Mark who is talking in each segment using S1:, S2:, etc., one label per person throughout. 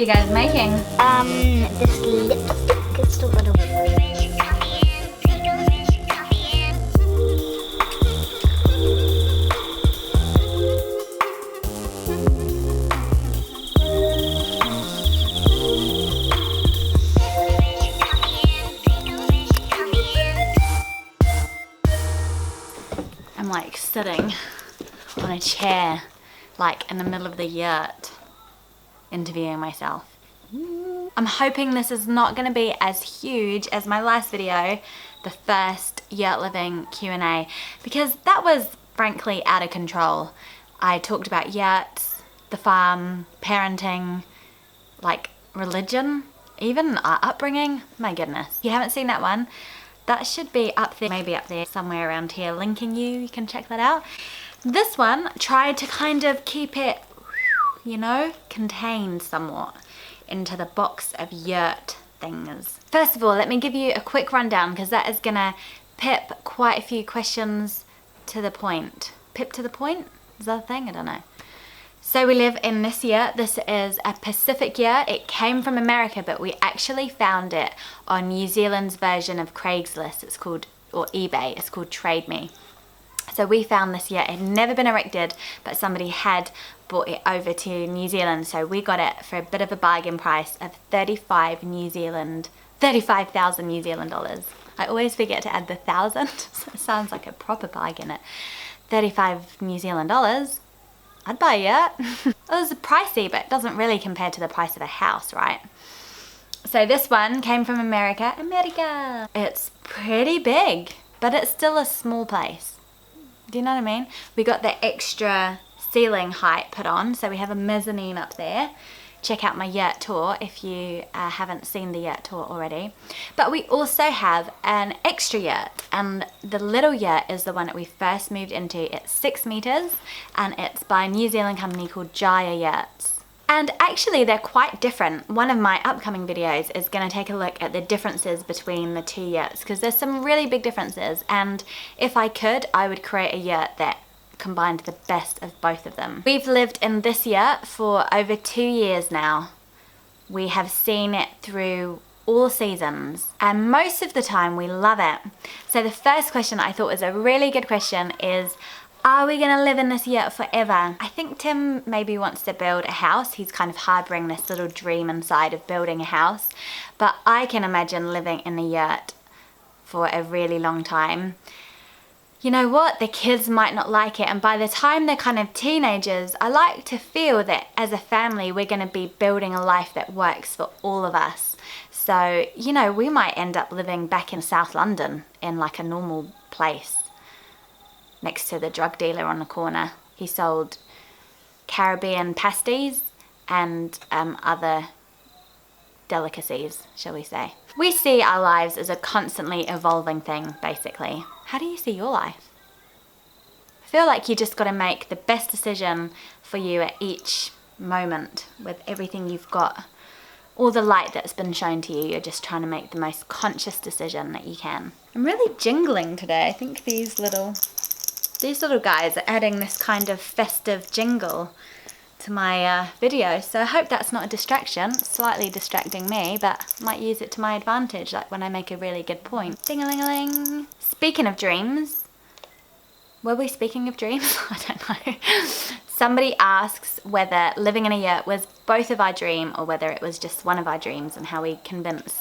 S1: you guys making?
S2: This lipstick is still gonna
S1: I'm like sitting on a chair, like in the middle of the yurt, interviewing myself. I'm hoping this is not going to be as huge as my last video, the first Yurt Living Q&A, because that was frankly out of control. I talked about yurts, the farm, parenting, like religion, even our upbringing. My goodness. If you haven't seen that one, that should be up there, maybe up there somewhere around here, linking you can check that out. This one tried to kind of keep it, you know, contained somewhat into the box of yurt things. First of all, let me give you a quick rundown because that is gonna pip quite a few questions to the point. Pip to the point? Is that a thing? I don't know. So we live in this yurt. This is a Pacific yurt. It came from America, but we actually found it on New Zealand's version of Craigslist. It's called, or eBay, it's called Trade Me. So we found this yurt. It had never been erected, but somebody had brought it over to New Zealand. So we got it for a bit of a bargain price of 35,000 New Zealand dollars. I always forget to add the thousand. So it sounds like a proper bargain at 35 New Zealand dollars. I'd buy a yurt. It was pricey, but it doesn't really compare to the price of a house, right? So this one came from America. It's pretty big, but it's still a small place. Do you know what I mean? We got the extra ceiling height put on, so we have a mezzanine up there. Check out my yurt tour if you haven't seen the yurt tour already. But we also have an extra yurt, and the little yurt is the one that we first moved into. It's 6 meters, and it's by a New Zealand company called Jaya Yurts. And actually they're quite different. One of my upcoming videos is going to take a look at the differences between the two yurts, because there's some really big differences, and if I could, I would create a yurt that combined the best of both of them. We've lived in this yurt for over 2 years now. We have seen it through all seasons, and most of the time we love it. So the first question I thought was a really good question is, are we gonna live in this yurt forever? I think Tim maybe wants to build a house. He's kind of harboring this little dream inside of building a house, but I can imagine living in a yurt for a really long time. You know what, the kids might not like it, and by the time they're kind of teenagers, I like to feel that as a family we're going to be building a life that works for all of us. So, you know, we might end up living back in South London in like a normal place next to the drug dealer on the corner. He sold Caribbean pasties and other delicacies, shall we say. We see our lives as a constantly evolving thing, basically. How do you see your life? I feel like you just got to make the best decision for you at each moment with everything you've got. All the light that's been shown to you, you're just trying to make the most conscious decision that you can. I'm really jingling today. I think these little guys are adding this kind of festive jingle to my video, so I hope that's not a distraction. It's slightly distracting me, but I might use it to my advantage, like when I make a really good point. Ding-a-ling-a-ling. Speaking of dreams, were we speaking of dreams? I don't know. Somebody asks whether living in a yurt was both of our dream or whether it was just one of our dreams and how we convince.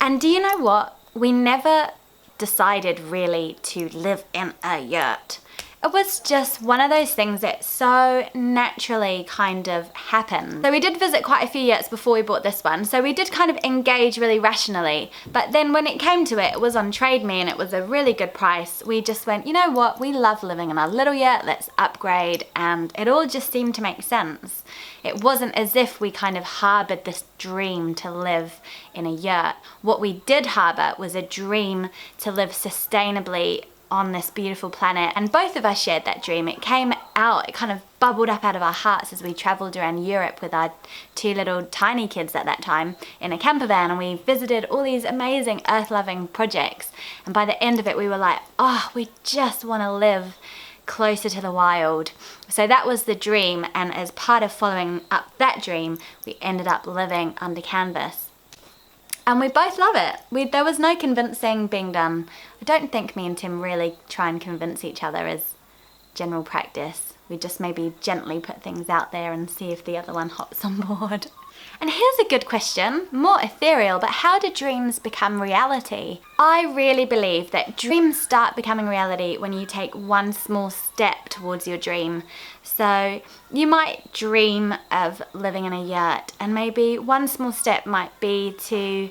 S1: And do you know what? We never decided really to live in a yurt. It was just one of those things that so naturally kind of happened. So we did visit quite a few yurts before we bought this one, so we did kind of engage really rationally. But then when it came to it, it was on Trade Me and it was a really good price. We just went, you know what, we love living in our little yurt, let's upgrade, and it all just seemed to make sense. It wasn't as if we kind of harbored this dream to live in a yurt. What we did harbor was a dream to live sustainably on this beautiful planet, and both of us shared that dream. It came out, it kind of bubbled up out of our hearts as we traveled around Europe with our 2 little tiny kids at that time in a camper van, and we visited all these amazing earth-loving projects, and by the end of it we were like, oh, we just want to live closer to the wild. So that was the dream, and as part of following up that dream, we ended up living under canvas. And we both love it. There was no convincing being done. I don't think me and Tim really try and convince each other as general practice. We just maybe gently put things out there and see if the other one hops on board. And here's a good question, more ethereal, but how do dreams become reality? I really believe that dreams start becoming reality when you take one small step towards your dream. So you might dream of living in a yurt, and maybe one small step might be to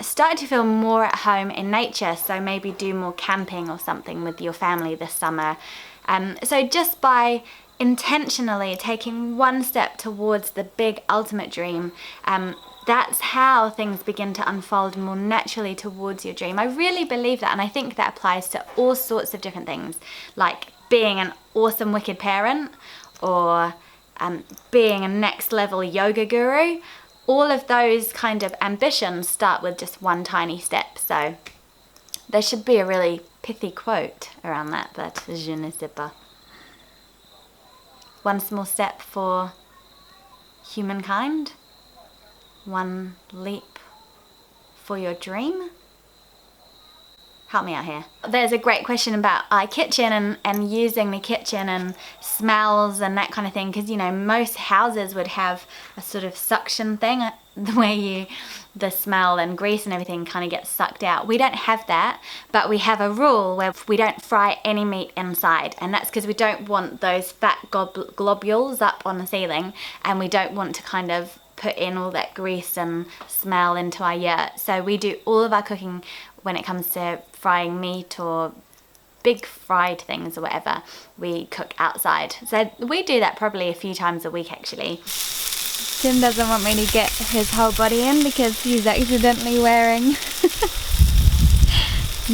S1: start to feel more at home in nature. So maybe do more camping or something with your family this summer. So just by intentionally taking one step towards the big ultimate dream, that's how things begin to unfold more naturally towards your dream. I really believe that, and I think that applies to all sorts of different things, like being an awesome wicked parent, or being a next level yoga guru. All of those kind of ambitions start with just one tiny step. So there should be a really pithy quote around that, but je ne sais pas. One small step for humankind, one leap for your dream. Help me out here. There's a great question about our kitchen and using the kitchen and smells and that kind of thing, because, you know, most houses would have a sort of suction thing where the smell and grease and everything kind of gets sucked out. We don't have that, but we have a rule where we don't fry any meat inside, and that's because we don't want those fat globules up on the ceiling, and we don't want to kind of put in all that grease and smell into our yurt. So we do all of our cooking when it comes to frying meat or big fried things or whatever, we cook outside. So we do that probably a few times a week actually. Tim doesn't want me to get his whole body in because he's accidentally wearing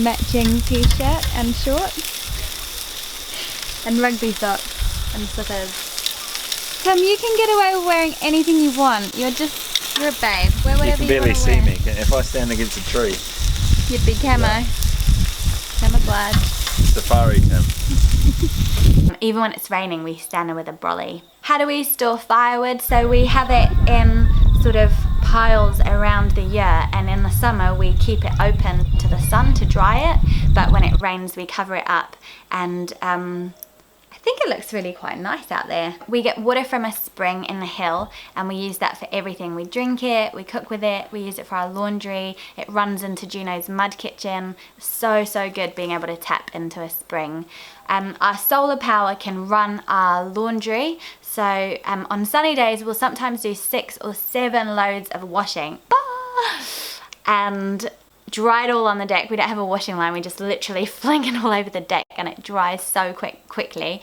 S1: matching t-shirt and shorts and rugby socks and slippers. Tim, you can get away with wearing anything you want. You're a babe. Wear whatever you
S3: barely
S1: want to
S3: see
S1: wear.
S3: me. If I stand against a tree.
S1: You'd be camo. Camouflage.
S3: Safari Tim.
S1: Even when it's raining, we stand there with a brolly. How do we store firewood? So we have it in sort of piles around the yurt, and in the summer we keep it open to the sun to dry it, but when it rains we cover it up, and I think it looks really quite nice out there. We get water from a spring in the hill, and we use that for everything. We drink it, we cook with it, we use it for our laundry. It runs into Juno's mud kitchen. So good being able to tap into a spring. Our solar power can run our laundry. So on sunny days we'll sometimes do 6 or 7 loads of washing. And dry it all on the deck. We don't have a washing line, we just literally fling it all over the deck and it dries so quickly.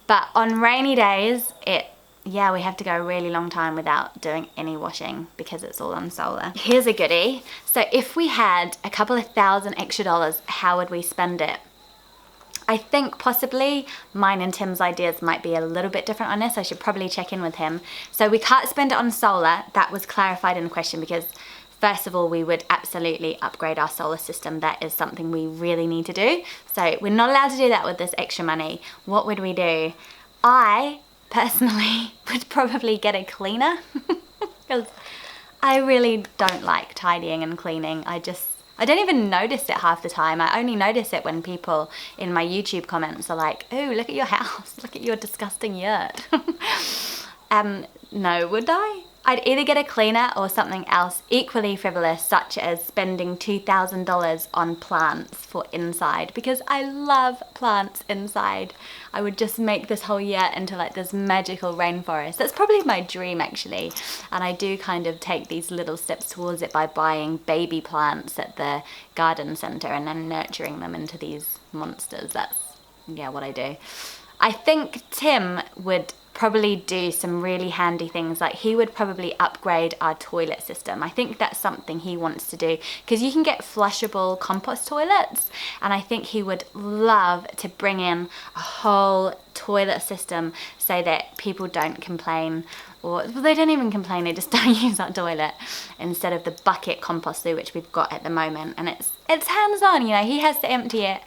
S1: But on rainy days, we have to go a really long time without doing any washing because it's all on solar. Here's a goodie. So if we had a couple of $1,000 extra, how would we spend it? I think possibly mine and Tim's ideas might be a little bit different on this. I should probably check in with him. So we can't spend it on solar. That was clarified in the question because first of all, we would absolutely upgrade our solar system. That is something we really need to do. So we're not allowed to do that with this extra money. What would we do? I personally would probably get a cleaner because I really don't like tidying and cleaning. I don't even notice it half the time. I only notice it when people in my YouTube comments are like, "Oh, look at your house. Look at your disgusting yurt." No, would I? I'd either get a cleaner or something else equally frivolous, such as spending $2,000 on plants for inside, because I love plants inside. I would just make this whole yurt into like this magical rainforest. That's probably my dream actually, and I do kind of take these little steps towards it by buying baby plants at the garden centre and then nurturing them into these monsters. That's, what I do. I think Tim would probably do some really handy things, like he would probably upgrade our toilet system. I think that's something he wants to do because you can get flushable compost toilets, and I think he would love to bring in a whole toilet system so that people don't complain, or well, they don't even complain, they just don't use our toilet instead of the bucket compost loo which we've got at the moment. And it's hands-on, he has to empty it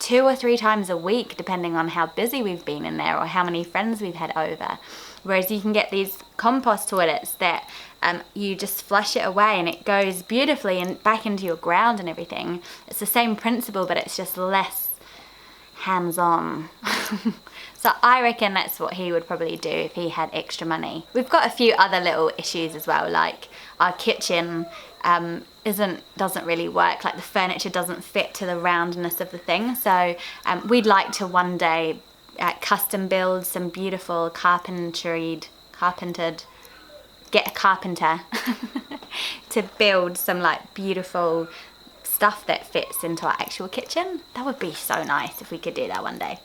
S1: 2 or 3 times a week, depending on how busy we've been in there or how many friends we've had over. Whereas you can get these compost toilets that you just flush it away and it goes beautifully and back into your ground and everything. It's the same principle, but it's just less hands-on. So I reckon that's what he would probably do if he had extra money. We've got a few other little issues as well, like our kitchen doesn't really work, like the furniture doesn't fit to the roundness of the thing. So we'd like to one day custom build some beautiful get a carpenter to build some like beautiful stuff that fits into our actual kitchen. That would be so nice if we could do that one day.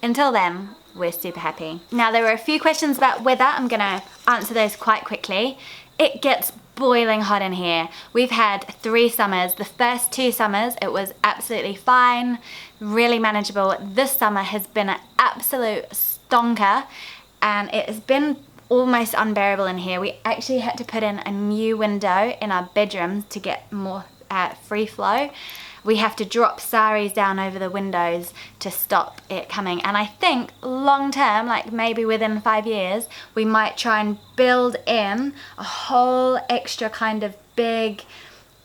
S1: Until then, we're super happy. Now, there were a few questions about weather. I'm gonna answer those quite quickly. It gets boiling hot in here. We've had 3 summers. The first 2 summers, it was absolutely fine, really manageable. This summer has been an absolute stonker, and it has been almost unbearable in here. We actually had to put in a new window in our bedroom to get more free flow. We have to drop saris down over the windows to stop it coming. And I think long term, like maybe within 5 years, we might try and build in a whole extra kind of big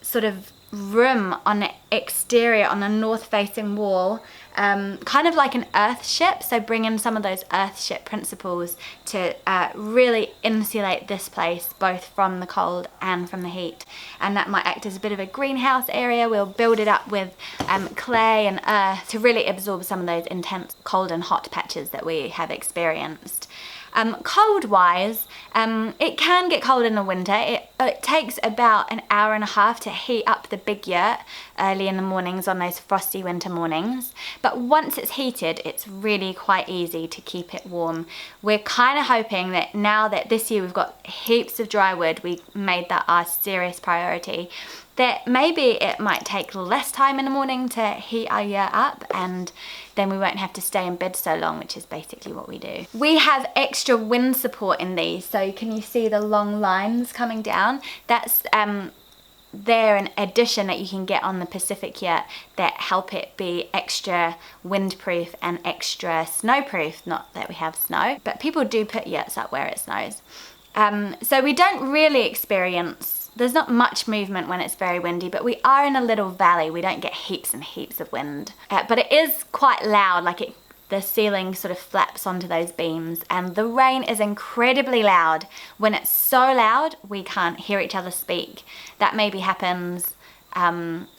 S1: sort of room on the exterior, on the north facing wall, kind of like an earth ship. So bring in some of those earth ship principles to really insulate this place both from the cold and from the heat. And that might act as a bit of a greenhouse area. We'll build it up with clay and earth to really absorb some of those intense cold and hot patches that we have experienced. Cold wise, it can get cold in the winter. It takes about an hour and a half to heat up the big yurt early in the mornings on those frosty winter mornings. But once it's heated, it's really quite easy to keep it warm. We're kind of hoping that now that this year we've got heaps of dry wood, we made that our serious priority, that maybe it might take less time in the morning to heat our yurt up, and then we won't have to stay in bed so long, which is basically what we do. We have extra wind support in these, so can you see the long lines coming down? That's there an addition that you can get on the Pacific yurt that help it be extra windproof and extra snowproof. Not that we have snow, but people do put yurts up where it snows. So we don't really experience, there's not much movement when it's very windy, but we are in a little valley. We don't get heaps and heaps of wind. But it is quite loud, like the ceiling sort of flaps onto those beams, and the rain is incredibly loud. When it's so loud, we can't hear each other speak. That maybe happens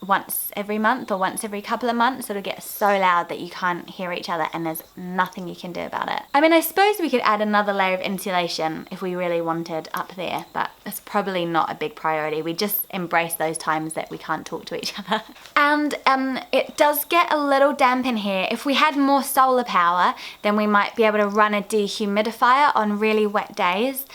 S1: once every month or once every couple of months. It'll get so loud that you can't hear each other, and there's nothing you can do about it. I mean, I suppose we could add another layer of insulation if we really wanted up there, but it's probably not a big priority. We just embrace those times that we can't talk to each other. And it does get a little damp in here. If we had more solar power, then we might be able to run a dehumidifier on really wet days.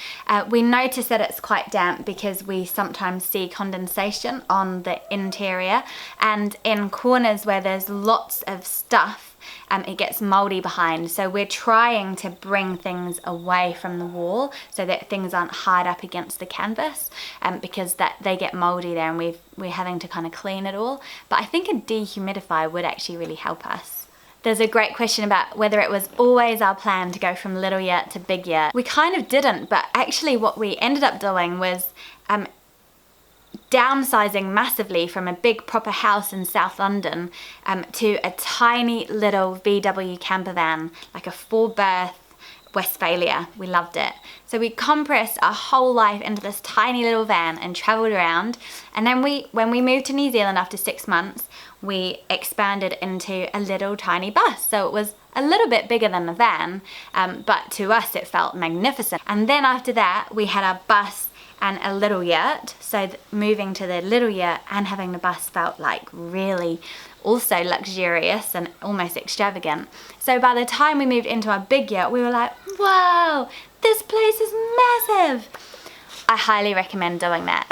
S1: We notice that it's quite damp because we sometimes see condensation on the interior, and in corners where there's lots of stuff, it gets moldy behind. So we're trying to bring things away from the wall so that things aren't hard up against the canvas, because they get moldy there, and we're having to kind of clean it all. But I think a dehumidifier would actually really help us. There's a great question about whether it was always our plan to go from little yurt to big yurt. We kind of didn't, but actually what we ended up doing was downsizing massively from a big proper house in South London to a tiny little VW camper van, like a 4-berth Westphalia. We loved it. So we compressed our whole life into this tiny little van and traveled around. And then when we moved to New Zealand after 6 months, we expanded into a little tiny bus. So it was a little bit bigger than the van, but to us it felt magnificent. And then after that, we had our bus and a little yurt. So moving to the little yurt and having the bus felt like really also luxurious and almost extravagant. So by the time we moved into our big yurt, we were like, wow, this place is massive. I highly recommend doing that.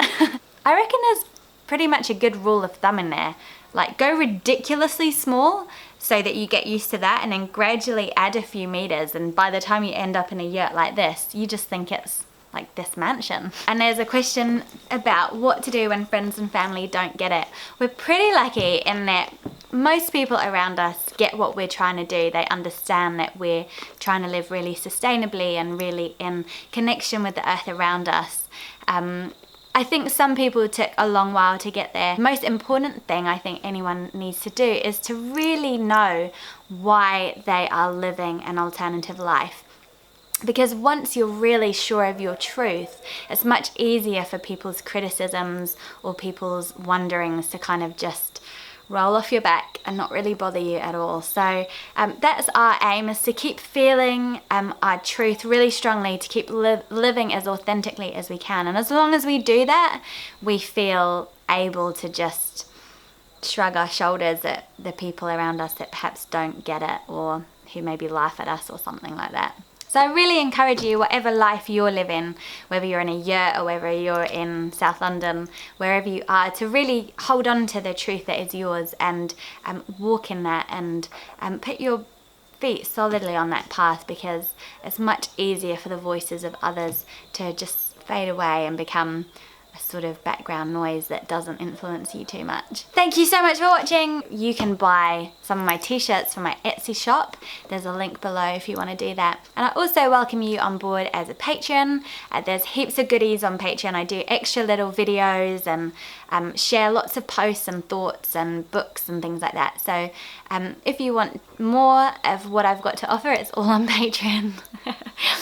S1: I reckon there's pretty much a good rule of thumb in there. Like, go ridiculously small so that you get used to that, and then gradually add a few meters, and by the time you end up in a yurt like this, you just think it's like this mansion. And there's a question about what to do when friends and family don't get it. We're pretty lucky in that most people around us get what we're trying to do. They understand that we're trying to live really sustainably and really in connection with the earth around us. I think some people took a long while to get there. The most important thing I think anyone needs to do is to really know why they are living an alternative life. Because once you're really sure of your truth, it's much easier for people's criticisms or people's wonderings to kind of just roll off your back and not really bother you at all. So that's our aim, is to keep feeling our truth really strongly, to keep living as authentically as we can. And as long as we do that, we feel able to just shrug our shoulders at the people around us that perhaps don't get it, or who maybe laugh at us or something like that. So I really encourage you, whatever life you're living, whether you're in a yurt or whether you're in South London, wherever you are, to really hold on to the truth that is yours and walk in that, and put your feet solidly on that path, because it's much easier for the voices of others to just fade away and become a sort of background noise that doesn't influence you too much. Thank you so much for watching. You can buy some of my t-shirts from my Etsy shop. There's a link below if you want to do that. And I also welcome you on board as a patron. There's heaps of goodies on Patreon. I do extra little videos and share lots of posts and thoughts and books and things like that. So if you want more of what I've got to offer, it's all on Patreon.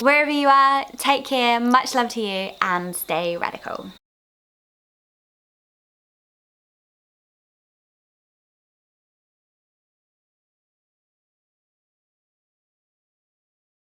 S1: Wherever you are, take care, much love to you, and stay radical.